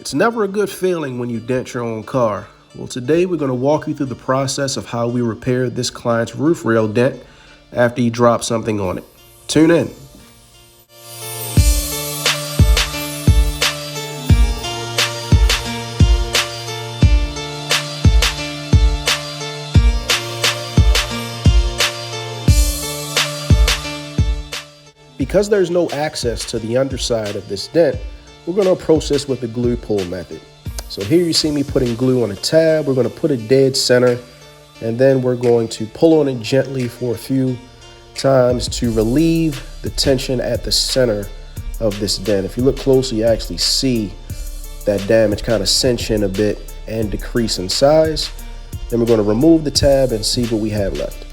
It's never a good feeling when you dent your own car. Well, today we're going to walk you through the process of how we repaired this client's roof rail dent after he dropped something on it. Tune in. Because there's no access to the underside of this dent, we're going to approach this with the glue pull method. So here you see me putting glue on a tab. We're going to put it dead center, and then we're going to pull on it gently for a few times to relieve the tension at the center of this dent. If you look closely, you actually see that damage kind of cinch in a bit and decrease in size. Then we're going to remove the tab and see what we have left.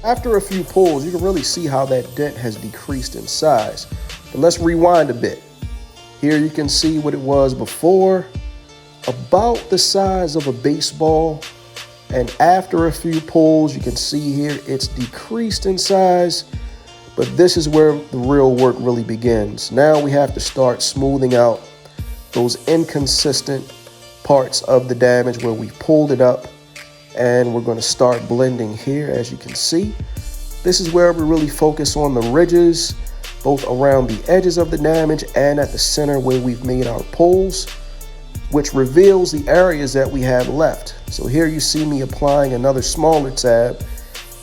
After a few pulls, you can really see how that dent has decreased in size. But let's rewind a bit. Here you can see what it was before, about the size of a baseball. And after a few pulls, you can see here it's decreased in size. But this is where the real work really begins. Now we have to start smoothing out those inconsistent parts of the damage where we pulled it up. And we're going to start blending here, as you can see. This is where we really focus on the ridges, both around the edges of the damage and at the center where we've made our pulls, which reveals the areas that we have left. So here you see me applying another smaller tab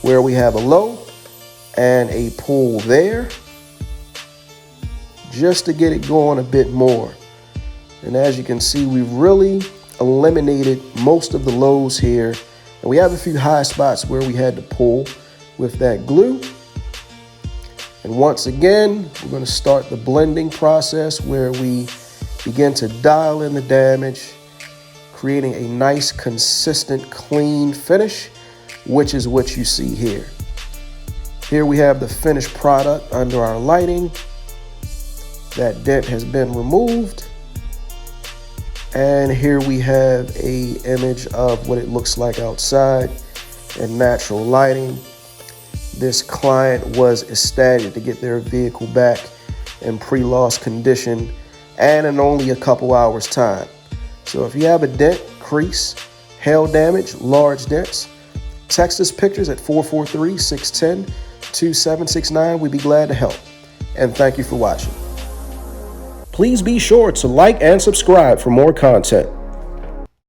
where we have a low and a pull there, just to get it going a bit more. And as you can see, we've really eliminated most of the lows here. And we have a few high spots where we had to pull with that glue. And once again, we're going to start the blending process where we begin to dial in the damage, creating a nice, consistent, clean finish, which is what you see here. Here we have the finished product under our lighting. That dent has been removed. And here we have an image of what it looks like outside in natural lighting. This client was ecstatic to get their vehicle back in pre-loss condition and in only a couple hours time. So if you have a dent, crease, hail damage, large dents, text us pictures at 443-610-2769. We'd be glad to help. And thank you for watching. Please be sure to like and subscribe for more content.